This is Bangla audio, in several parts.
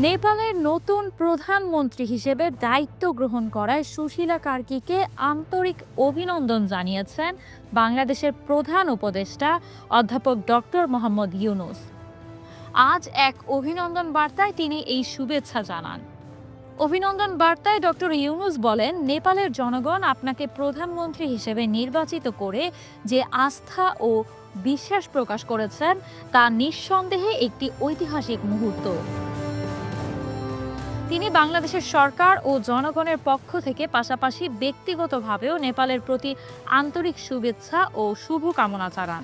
নেপালের নতুন প্রধানমন্ত্রী হিসেবে দায়িত্ব গ্রহণ করায় সুশীলা কার্কিকে আন্তরিক অভিনন্দন জানিয়েছেন বাংলাদেশের প্রধান উপদেষ্টা অধ্যাপক ডক্টর মোহাম্মদ ইউনূস। আজ এক অভিনন্দন বার্তায় তিনি এই শুভেচ্ছা জানান। অভিনন্দন বার্তায় ডক্টর ইউনূস বলেন, নেপালের জনগণ আপনাকে প্রধানমন্ত্রী হিসেবে নির্বাচিত করে যে আস্থা ও বিশ্বাস প্রকাশ করেছেন তা নিঃসন্দেহে একটি ঐতিহাসিক মুহূর্ত। তিনি বাংলাদেশের সরকার ও জনগণের পক্ষ থেকে পাশাপাশি ব্যক্তিগতভাবেও নেপালের প্রতি আন্তরিক শুভেচ্ছা ও শুভকামনা জানান।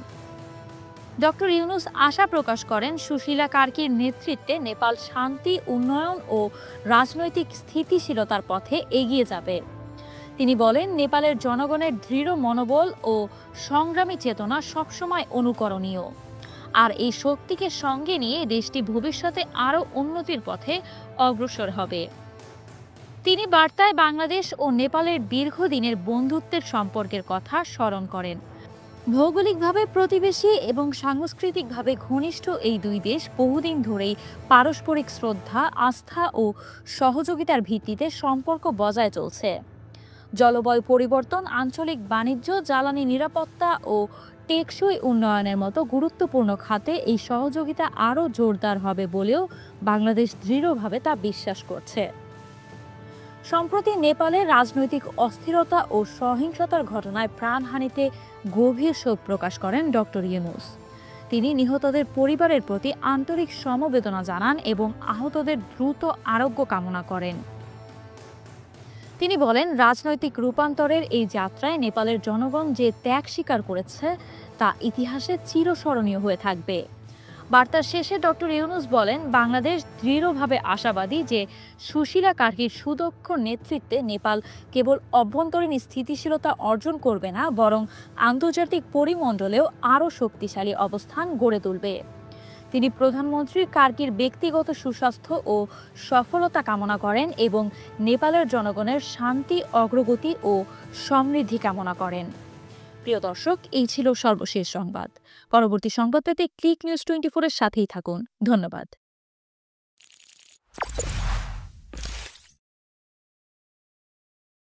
ডক্টর ইউনূস আশা প্রকাশ করেন, সুশীলা কার্কির নেতৃত্বে নেপাল শান্তি, উন্নয়ন ও রাজনৈতিক স্থিতিশীলতার পথে এগিয়ে যাবে। তিনি বলেন, নেপালের জনগণের দৃঢ় মনোবল ও সংগ্রামী চেতনা সবসময় অনুকরণীয়, আর এই শক্তিকে সঙ্গে নিয়ে দেশটি ভবিষ্যতে আরও উন্নতির পথে অগ্রসর হবে। তিনি বার্তায় বাংলাদেশ ও নেপালের দীর্ঘদিনের বন্ধুত্বের সম্পর্কের কথা স্মরণ করেন। ভৌগোলিকভাবে প্রতিবেশী এবং সাংস্কৃতিকভাবে ঘনিষ্ঠ এই দুই দেশ বহুদিন ধরেই পারস্পরিক শ্রদ্ধা, আস্থা ও সহযোগিতার ভিত্তিতে সম্পর্ক বজায় চলছে। জলবায়ু পরিবর্তন, আঞ্চলিক বাণিজ্য, জ্বালানি নিরাপত্তা ও টেকসই উন্নয়নের মতো গুরুত্বপূর্ণ খাতে এই সহযোগিতা আরও জোরদার হবে বলেও বাংলাদেশ দৃঢ়ভাবে তা বিশ্বাস করছে। সম্প্রতি নেপালে রাজনৈতিক অস্থিরতা ও সহিংসতার ঘটনায় প্রাণহানিতে গভীর শোক প্রকাশ করেন ডক্টর ইউনূস। তিনি নিহতদের পরিবারের প্রতি আন্তরিক সমবেদনা জানান এবং আহতদের দ্রুত আরোগ্য কামনা করেন। তিনি বলেন, রাজনৈতিক রূপান্তরের এই যাত্রায় নেপালের জনগণ যে ত্যাগ স্বীকার করেছে তা ইতিহাসে চিরস্মরণীয় হয়ে থাকবে। বার্তার শেষে ডক্টর ইউনূস বলেন, বাংলাদেশ দৃঢ়ভাবে আশাবাদী যে সুশীলা কার্কির সুদক্ষ নেতৃত্বে নেপাল কেবল অভ্যন্তরীণ স্থিতিশীলতা অর্জন করবে না, বরং আন্তর্জাতিক পরিমণ্ডলেও আরও শক্তিশালী অবস্থান গড়ে তুলবে। তিনি প্রধানমন্ত্রী কার্কির ব্যক্তিগত সুস্বাস্থ্য ও সফলতা কামনা করেন এবং নেপালের জনগণের শান্তি, অগ্রগতি ও সমৃদ্ধি কামনা করেন। প্রিয় দর্শক, এই ছিল সর্বশেষ সংবাদ। পরবর্তী সংবাদ পেতে ক্লিক নিউজ 24 এর সাথেই থাকুন। ধন্যবাদ।